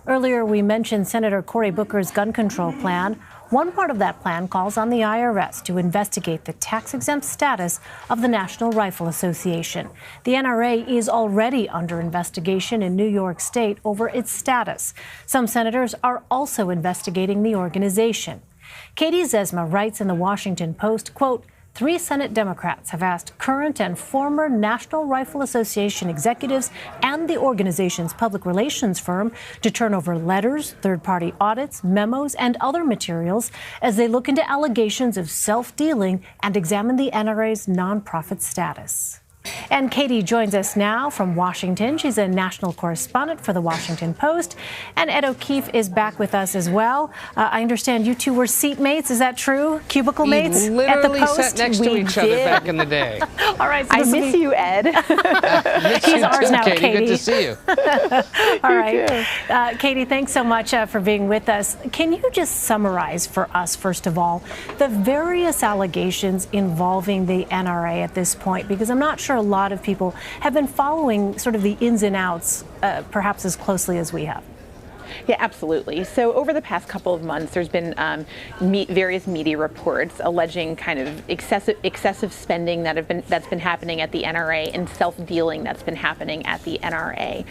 Earlier, we mentioned Senator Cory Booker's gun control plan. One part of that plan calls on the IRS to investigate the tax-exempt status of the National Rifle Association. The NRA is already under investigation in New York State over its status. Some senators are also investigating the organization. Katie Zezima writes in the Washington Post, quote, 3 Senate Democrats have asked current and former National Rifle Association executives and the organization's public relations firm to turn over letters, third-party audits, memos, and other materials as they look into allegations of self-dealing and examine the NRA's nonprofit status. And Katie joins us now from Washington. She's a national correspondent for the Washington Post. And Ed O'Keefe is back with us as well. I understand you two were seatmates. Is that true? Cubicle mates at the literally Post? sat next to each other back in the day. All right. So I miss you, Ed. He's ours now, Katie. Good to see you. All right. Katie, thanks so much for being with us. Can you just summarize for us, first of all, the various allegations involving the NRA at this point? Because I'm not sure a lot of people have been following sort of the ins and outs, perhaps as closely as we have. Yeah, absolutely. So over the past couple of months, there's been various media reports alleging kind of excessive spending that's been happening at the NRA and self-dealing that's been happening at the NRA.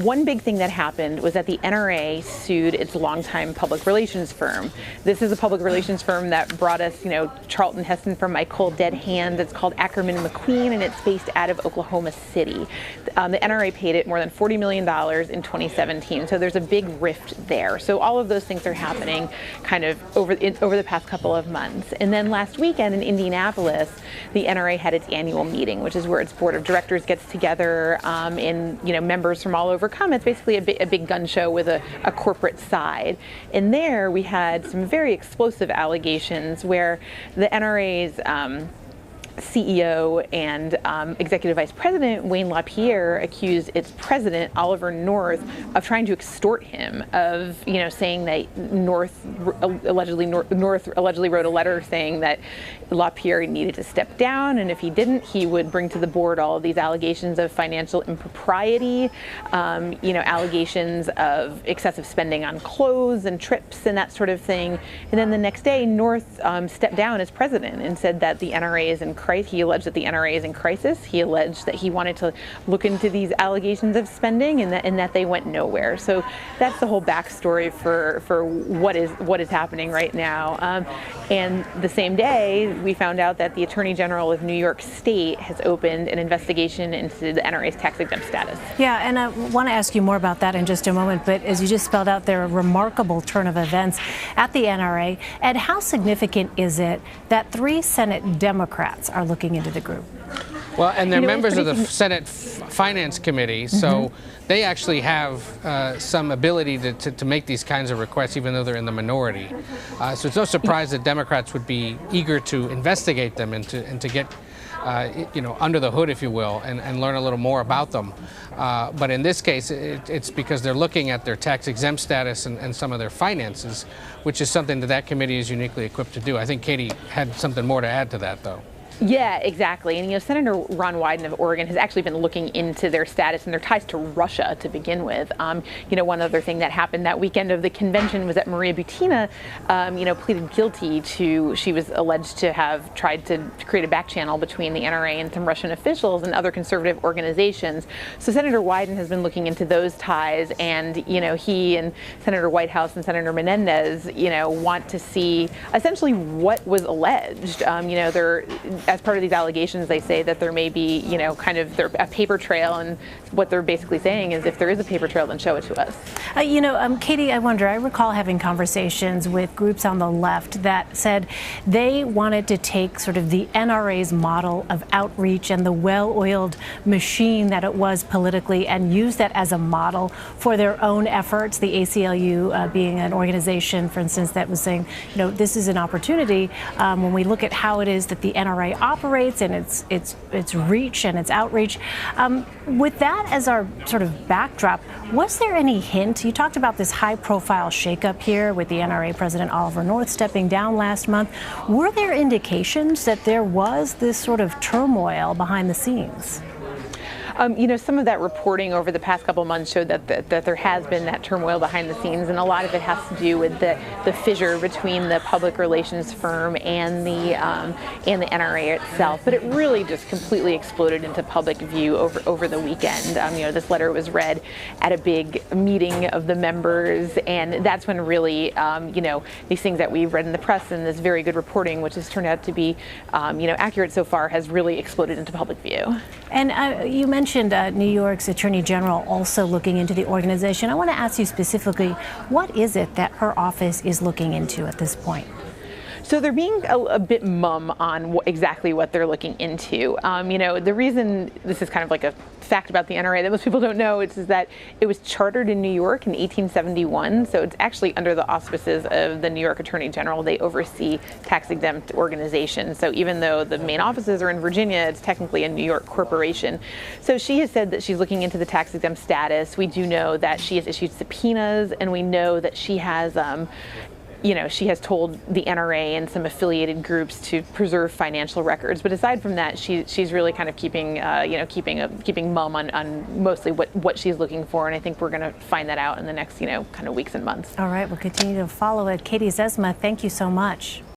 One big thing that happened was that the NRA sued its longtime public relations firm. This is a public relations firm that brought us, Charlton Heston from My Cold Dead Hand. It's called Ackerman McQueen, and it's based out of Oklahoma City. The NRA paid it more than $40 million in 2017. So there's a big rift there. So all of those things are happening kind of over the past couple of months. And then last weekend in Indianapolis, the NRA had its annual meeting, which is where its board of directors gets together and members from all over come. It's basically a big gun show with a corporate side. And there we had some very explosive allegations where the NRA's CEO and Executive Vice President Wayne LaPierre accused its president, Oliver North, of trying to extort him, of saying that North allegedly wrote a letter saying that LaPierre needed to step down, and if he didn't, he would bring to the board all of these allegations of financial impropriety, allegations of excessive spending on clothes and trips and that sort of thing. And then the next day, North stepped down as president and said that the NRA is in crisis. He alleged that the NRA is in crisis. He alleged that he wanted to look into these allegations of spending and that they went nowhere. So that's the whole backstory for what is happening right now. And the same day, we found out that the Attorney General of New York State has opened an investigation into the NRA's tax-exempt status. Yeah, and I want to ask you more about that in just a moment. But as you just spelled out, there are a remarkable turn of events at the NRA. And how significant is it that 3 Senate Democrats are looking into the group? Well, and they're members of the Senate Finance Committee, so they actually have some ability to make these kinds of requests, even though they're in the minority. So it's no surprise that Democrats would be eager to investigate them and to get under the hood, if you will, and learn a little more about them. But in this case, it's because they're looking at their tax-exempt status and some of their finances, which is something that committee is uniquely equipped to do. I think Katie had something more to add to that, though. Yeah, exactly. And Senator Ron Wyden of Oregon has actually been looking into their status and their ties to Russia to begin with. One other thing that happened that weekend of the convention was that Maria Butina, pleaded guilty to, she was alleged to have tried to create a back channel between the NRA and some Russian officials and other conservative organizations. So Senator Wyden has been looking into those ties, and he and Senator Whitehouse and Senator Menendez, want to see essentially what was alleged. They're as part of these allegations, they say that there may be, a paper trail, and what they're basically saying is if there is a paper trail, then show it to us. Katie, I recall having conversations with groups on the left that said they wanted to take sort of the NRA's model of outreach and the well-oiled machine that it was politically and use that as a model for their own efforts. The ACLU being an organization, for instance, that was saying, this is an opportunity when we look at how it is that the NRA operates and its reach and its outreach. With that as our sort of backdrop, was there any hint? You talked about this high-profile shakeup here with the NRA President Oliver North stepping down last month. Were there indications that there was this sort of turmoil behind the scenes? Some of that reporting over the past couple months showed that there has been that turmoil behind the scenes, and a lot of it has to do with the fissure between the public relations firm and the NRA itself. But it really just completely exploded into public view over the weekend. This letter was read at a big meeting of the members, and that's when really, these things that we've read in the press and this very good reporting, which has turned out to be, accurate so far, has really exploded into public view. And you mentioned New York's Attorney General also looking into the organization. I want to ask you specifically, what is it that her office is looking into at this point? So they're being a bit mum on exactly what they're looking into. The reason this is kind of like a fact about the NRA that most people don't know is that it was chartered in New York in 1871. So it's actually under the auspices of the New York Attorney General. They oversee tax-exempt organizations. So even though the main offices are in Virginia, it's technically a New York corporation. So she has said that she's looking into the tax-exempt status. We do know that she has issued subpoenas, and we know that she has she has told the NRA and some affiliated groups to preserve financial records. But aside from that, she's really kind of keeping mum on mostly what she's looking for. And I think we're going to find that out in the next, kind of weeks and months. All right, we'll continue to follow it. Katie Zezima, thank you so much.